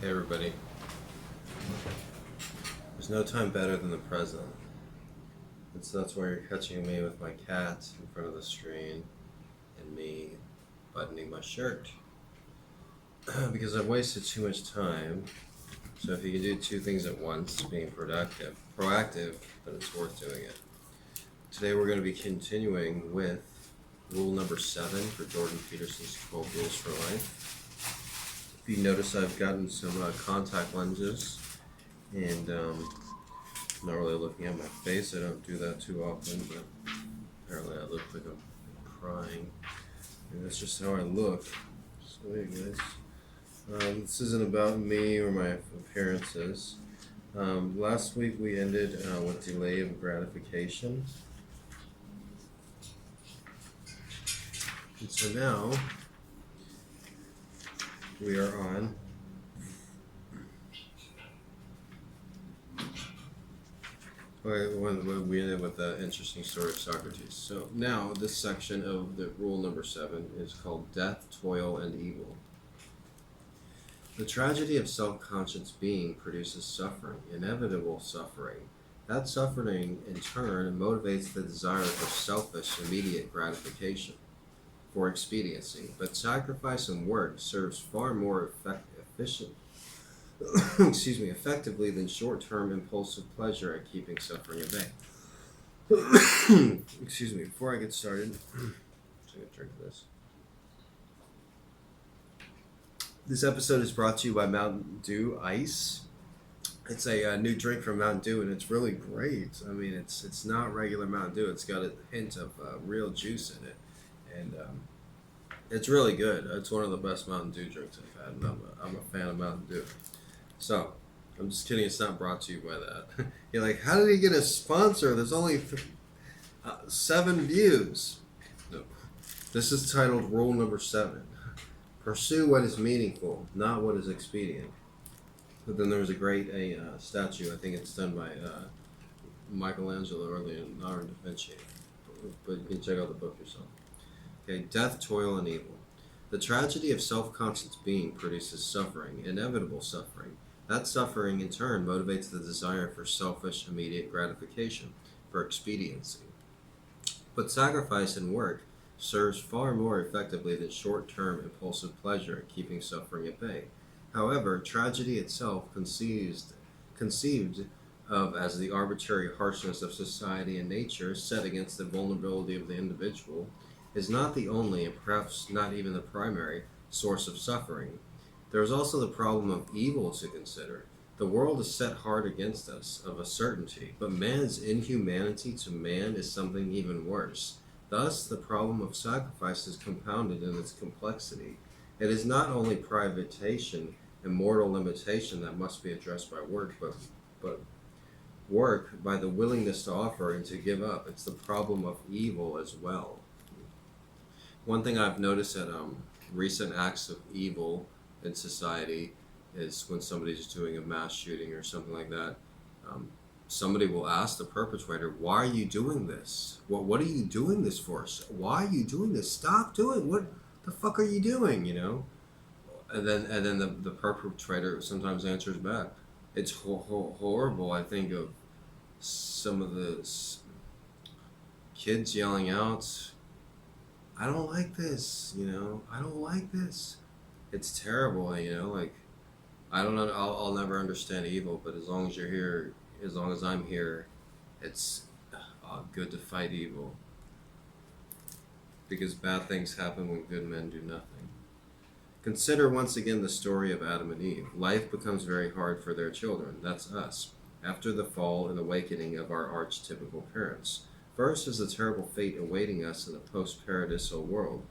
Hey everybody, there's no time better than the present. And so that's why you're catching me with my cat in front of the screen and me buttoning my shirt. Because I've wasted too much time. So if you can do two things at once, being proactive, then it's worth doing it. Today we're going to be continuing with rule number 7 for Jordan Peterson's 12 Rules for Life. If you notice, I've gotten some contact lenses and not really looking at my face. I don't do that too often, but apparently I look like I'm crying. And that's just how I look. So anyways, this isn't about me or my appearances. Last week we ended with delay of gratification. And so now we are on when we ended with the interesting story of Socrates. So now this section of the rule number 7 is called Death, Toil, and Evil. The tragedy of self-conscious being produces suffering, inevitable suffering. That suffering, in turn, motivates the desire for selfish, immediate gratification, for expediency. But sacrifice and work serves far more effectively than short-term impulsive pleasure at keeping suffering at bay. Excuse me, before I get started, I'm just going to drink this. This episode is brought to you by Mountain Dew Ice. It's a new drink from Mountain Dew, and it's really great. I mean, it's not regular Mountain Dew. It's got a hint of real juice in it, and it's really good. It's one of the best Mountain Dew drinks I've had, and I'm a fan of Mountain Dew. So, I'm just kidding. It's not brought to you by that. You're like, how did he get a sponsor? There's only 7 views. No. This is titled Rule Number 7. Pursue what is meaningful, not what is expedient. But then there was a great statue. I think it's done by Michelangelo or Leonardo da Vinci. But you can check out the book yourself. Okay, Death, Toil, and Evil. The tragedy of self-conscious being produces suffering, inevitable suffering. That suffering, in turn, motivates the desire for selfish, immediate gratification, for expediency. But sacrifice and work serves far more effectively than short-term impulsive pleasure at keeping suffering at bay. However, tragedy itself, conceived of as the arbitrary harshness of society and nature set against the vulnerability of the individual, is not the only, and perhaps not even the primary, source of suffering. There is also the problem of evil to consider. The world is set hard against us, of a certainty, but man's inhumanity to man is something even worse. Thus, the problem of sacrifice is compounded in its complexity. It is not only privation and mortal limitation that must be addressed by work, but work by the willingness to offer and to give up. It's the problem of evil as well. One thing I've noticed at recent acts of evil in society is when somebody's doing a mass shooting or something like that, somebody will ask the perpetrator, "Why are you doing this? What are you doing this for? Why are you doing this? Stop doing what the fuck are you doing?" You know, and then the perpetrator sometimes answers back. It's horrible. I think of some of the kids yelling out, "I don't like this," you know, "I don't like this." It's terrible, you know, like, I don't know, I'll never understand evil, but as long as you're here, as long as I'm here, it's good to fight evil. Because bad things happen when good men do nothing. Consider once again the story of Adam and Eve. Life becomes very hard for their children, that's us, after the fall and awakening of our archetypical parents. First is the terrible fate awaiting us in the post-paradisal world,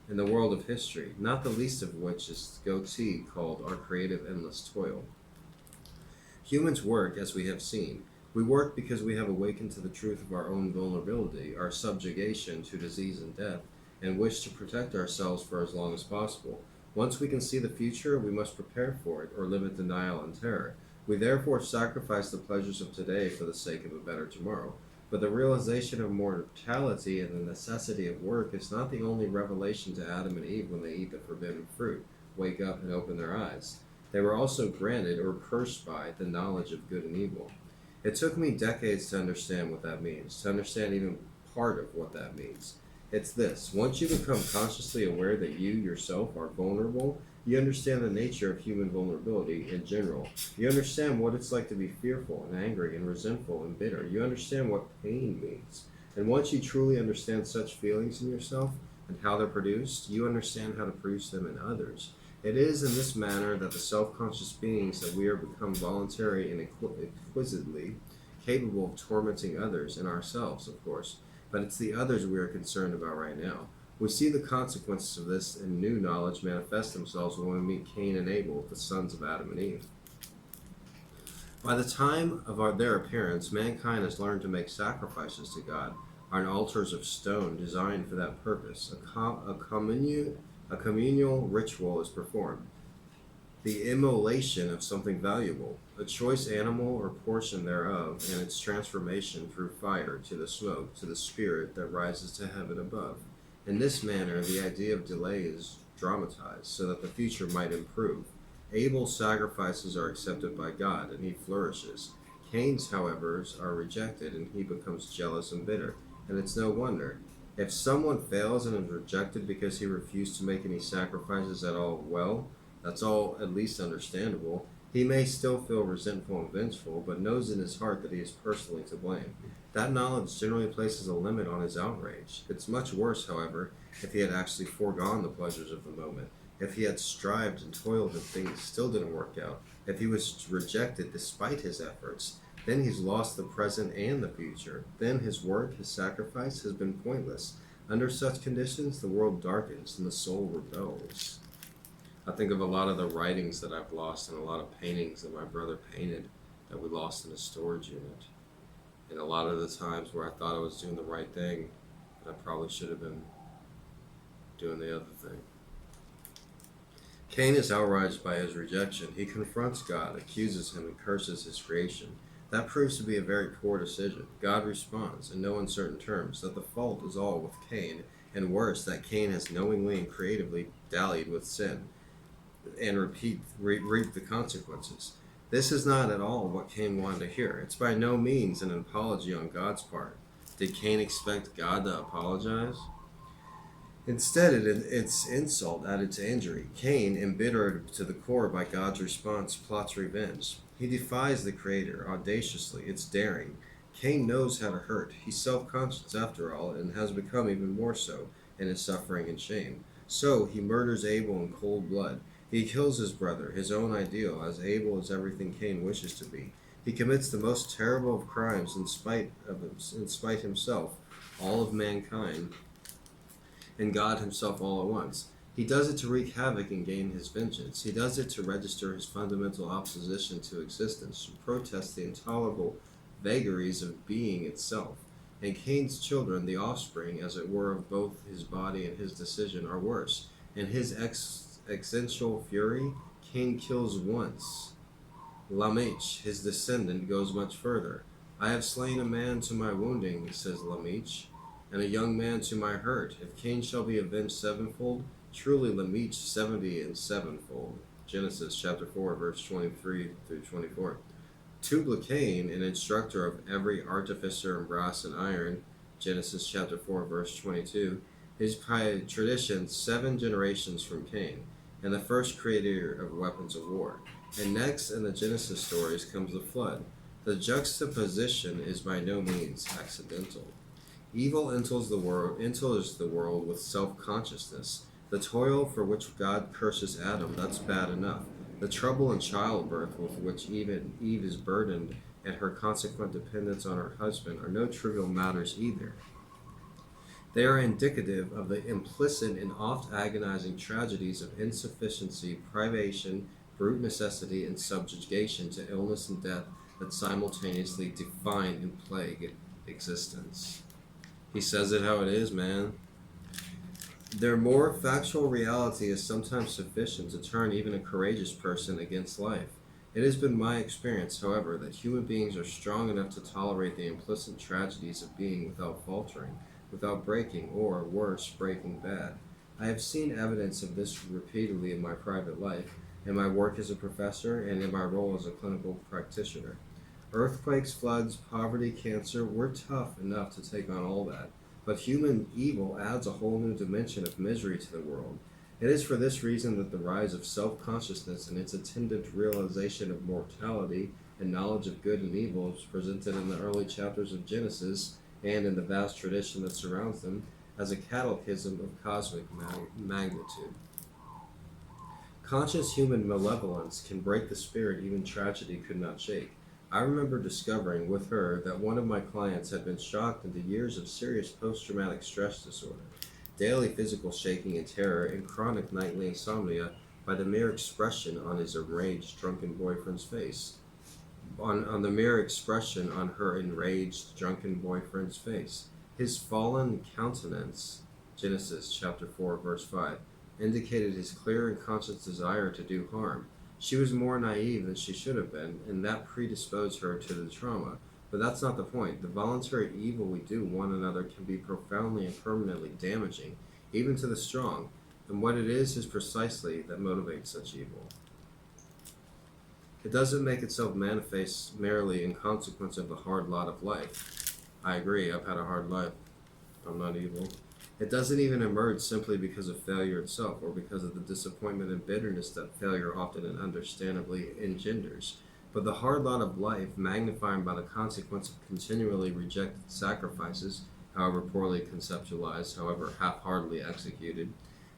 in the world of history, not the least of which is the goatee called our creative endless toil. Humans work, as we have seen. We work because we have awakened to the truth of our own vulnerability, our subjugation to disease and death, and wish to protect ourselves for as long as possible. Once we can see the future, we must prepare for it, or live in denial and terror. We therefore sacrifice the pleasures of today for the sake of a better tomorrow. But the realization of mortality and the necessity of work is not the only revelation to Adam and Eve when they eat the forbidden fruit, wake up, and open their eyes. They were also granted or cursed by the knowledge of good and evil. It took me decades to understand what that means, to understand even part of what that means. It's this: once you become consciously aware that you yourself are vulnerable, you understand the nature of human vulnerability in general. You understand what it's like to be fearful and angry and resentful and bitter. You understand what pain means. And once you truly understand such feelings in yourself and how they're produced, you understand how to produce them in others. It is in this manner that the self-conscious beings that we are become voluntary and exquisitely capable of tormenting others and ourselves, of course. But it's the others we are concerned about right now. We see the consequences of this in new knowledge manifest themselves when we meet Cain and Abel, the sons of Adam and Eve. By the time of their appearance, mankind has learned to make sacrifices to God on altars of stone designed for that purpose. A communal ritual is performed, the immolation of something valuable, a choice animal or portion thereof, and its transformation through fire to the smoke, to the spirit that rises to heaven above. In this manner, the idea of delay is dramatized, so that the future might improve. Abel's sacrifices are accepted by God, and he flourishes. Cain's, however, are rejected, and he becomes jealous and bitter. And it's no wonder. If someone fails and is rejected because he refused to make any sacrifices at all, well, that's all at least understandable. He may still feel resentful and vengeful, but knows in his heart that he is personally to blame. That knowledge generally places a limit on his outrage. It's much worse, however, if he had actually foregone the pleasures of the moment, if he had strived and toiled and things still didn't work out, if he was rejected despite his efforts. Then he's lost the present and the future. Then his work, his sacrifice, has been pointless. Under such conditions, the world darkens and the soul rebels. I think of a lot of the writings that I've lost and a lot of paintings that my brother painted that we lost in a storage unit. And a lot of the times where I thought I was doing the right thing, but I probably should have been doing the other thing. Cain is outraged by his rejection. He confronts God, accuses him, and curses his creation. That proves to be a very poor decision. God responds, in no uncertain terms, that the fault is all with Cain, and worse, that Cain has knowingly and creatively dallied with sin, and reap the consequences. This is not at all what Cain wanted to hear. It's by no means an apology on God's part. Did Cain expect God to apologize? Instead, it's insult added to injury. Cain, embittered to the core by God's response, plots revenge. He defies the Creator audaciously. It's daring. Cain knows how to hurt. He's self-conscious after all, and has become even more so in his suffering and shame. So he murders Abel in cold blood. He kills his brother, his own ideal, as Abel is everything Cain wishes to be. He commits the most terrible of crimes in spite himself, all of mankind, and God himself all at once. He does it to wreak havoc and gain his vengeance. He does it to register his fundamental opposition to existence, to protest the intolerable vagaries of being itself. And Cain's children, the offspring, as it were, of both his body and his decision, are worse. In his existential fury, Cain kills once. Lamech, his descendant, goes much further. I have slain a man to my wounding, says Lamech, and a young man to my hurt. If Cain shall be avenged sevenfold, truly Lamech 70 and sevenfold. Genesis chapter 4, verse 23 through 24. Tubal-Cain, an instructor of every artificer in brass and iron, Genesis chapter 4, verse 22, is by tradition 7 generations from Cain, and the first creator of weapons of war. And next in the Genesis stories comes the flood. The juxtaposition is by no means accidental. Evil enters the world with self-consciousness. The toil for which God curses Adam, that's bad enough. The trouble in childbirth with which Eve is burdened and her consequent dependence on her husband are no trivial matters either. They are indicative of the implicit and oft agonizing tragedies of insufficiency, privation, brute necessity, and subjugation to illness and death that simultaneously define and plague existence. He says it how it is, man. Their more factual reality is sometimes sufficient to turn even a courageous person against life. It has been my experience, however, that human beings are strong enough to tolerate the implicit tragedies of being without faltering, without breaking, or, worse, breaking bad. I have seen evidence of this repeatedly in my private life, in my work as a professor and in my role as a clinical practitioner. Earthquakes, floods, poverty, cancer, we're tough enough to take on all that. But human evil adds a whole new dimension of misery to the world. It is for this reason that the rise of self consciousness and its attendant realization of mortality and knowledge of good and evil is presented in the early chapters of Genesis and in the vast tradition that surrounds them as a catechism of cosmic magnitude. Conscious human malevolence can break the spirit even tragedy could not shake. I remember discovering with her that one of my clients had been shocked into years of serious post-traumatic stress disorder, daily physical shaking and terror, and chronic nightly insomnia by the mere expression on his enraged, drunken boyfriend's face. On the mere expression on her enraged, drunken boyfriend's face. His fallen countenance, Genesis chapter 4, verse 5, indicated his clear and conscious desire to do harm. She was more naive than she should have been, and that predisposed her to the trauma. But that's not the point. The voluntary evil we do one another can be profoundly and permanently damaging, even to the strong. And what it is precisely that motivates such evil. It doesn't make itself manifest merely in consequence of the hard lot of life. I agree, I've had a hard life. I'm not evil. It doesn't even emerge simply because of failure itself, or because of the disappointment and bitterness that failure often and understandably engenders. But the hard lot of life, magnified by the consequence of continually rejected sacrifices, however poorly conceptualized, however half-heartedly executed,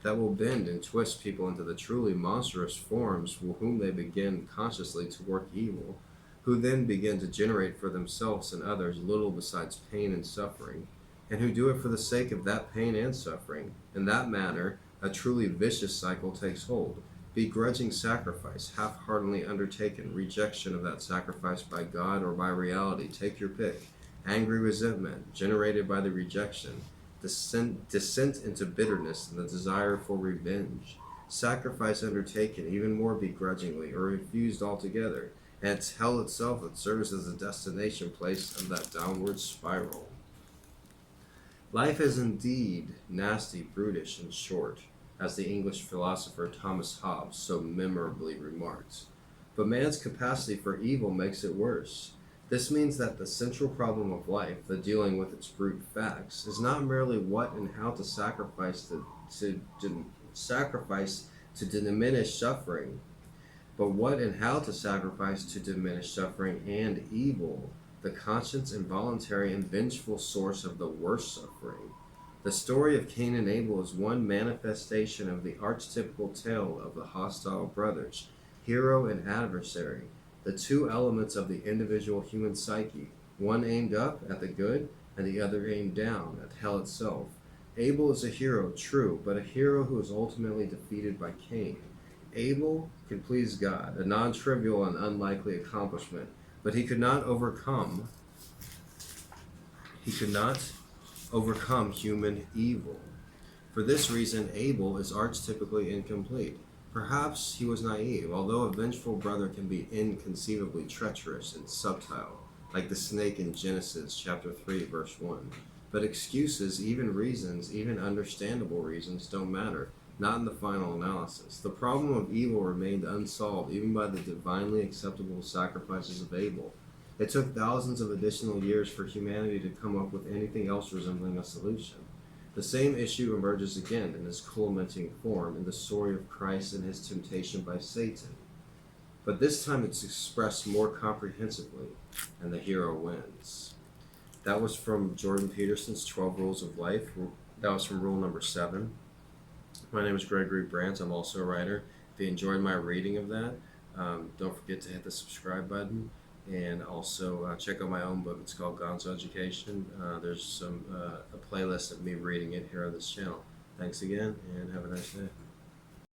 that will bend and twist people into the truly monstrous forms with whom they begin consciously to work evil, who then begin to generate for themselves and others little besides pain and suffering, and who do it for the sake of that pain and suffering. In that manner, a truly vicious cycle takes hold. Begrudging sacrifice, half-heartedly undertaken, rejection of that sacrifice by God or by reality, take your pick, angry resentment, generated by the rejection, descent into bitterness and the desire for revenge, sacrifice undertaken even more begrudgingly or refused altogether, and it's hell itself that serves as a destination place of that downward spiral. Life is indeed nasty, brutish, and short, as the English philosopher Thomas Hobbes so memorably remarks. But man's capacity for evil makes it worse. This means that the central problem of life, the dealing with its brute facts, is not merely what and how to sacrifice to diminish suffering, but what and how to sacrifice to diminish suffering and evil, the conscious, involuntary, and vengeful source of the worst suffering. The story of Cain and Abel is one manifestation of the archetypical tale of the hostile brothers, hero and adversary, the two elements of the individual human psyche, one aimed up at the good and the other aimed down at hell itself. Abel is a hero, true, but a hero who is ultimately defeated by Cain. Abel could please God, a non-trivial and unlikely accomplishment, but he could not overcome human evil. For this reason, Abel is archetypically incomplete. Perhaps he was naive, although a vengeful brother can be inconceivably treacherous and subtle, like the snake in Genesis chapter 3, verse 1. But excuses, even reasons, even understandable reasons, don't matter, not in the final analysis. The problem of evil remained unsolved even by the divinely acceptable sacrifices of Abel. It took thousands of additional years for humanity to come up with anything else resembling a solution. The same issue emerges again in its culminating form in the story of Christ and his temptation by Satan. But this time it's expressed more comprehensively, and the hero wins. That was from Jordan Peterson's 12 Rules of Life. That was from rule number 7. My name is Gregory Brandt. I'm also a writer. If you enjoyed my reading of that, don't forget to hit the subscribe button. And also check out my own book. It's called Gonzo Education. There's a playlist of me reading it here on this channel. Thanks again, and have a nice day.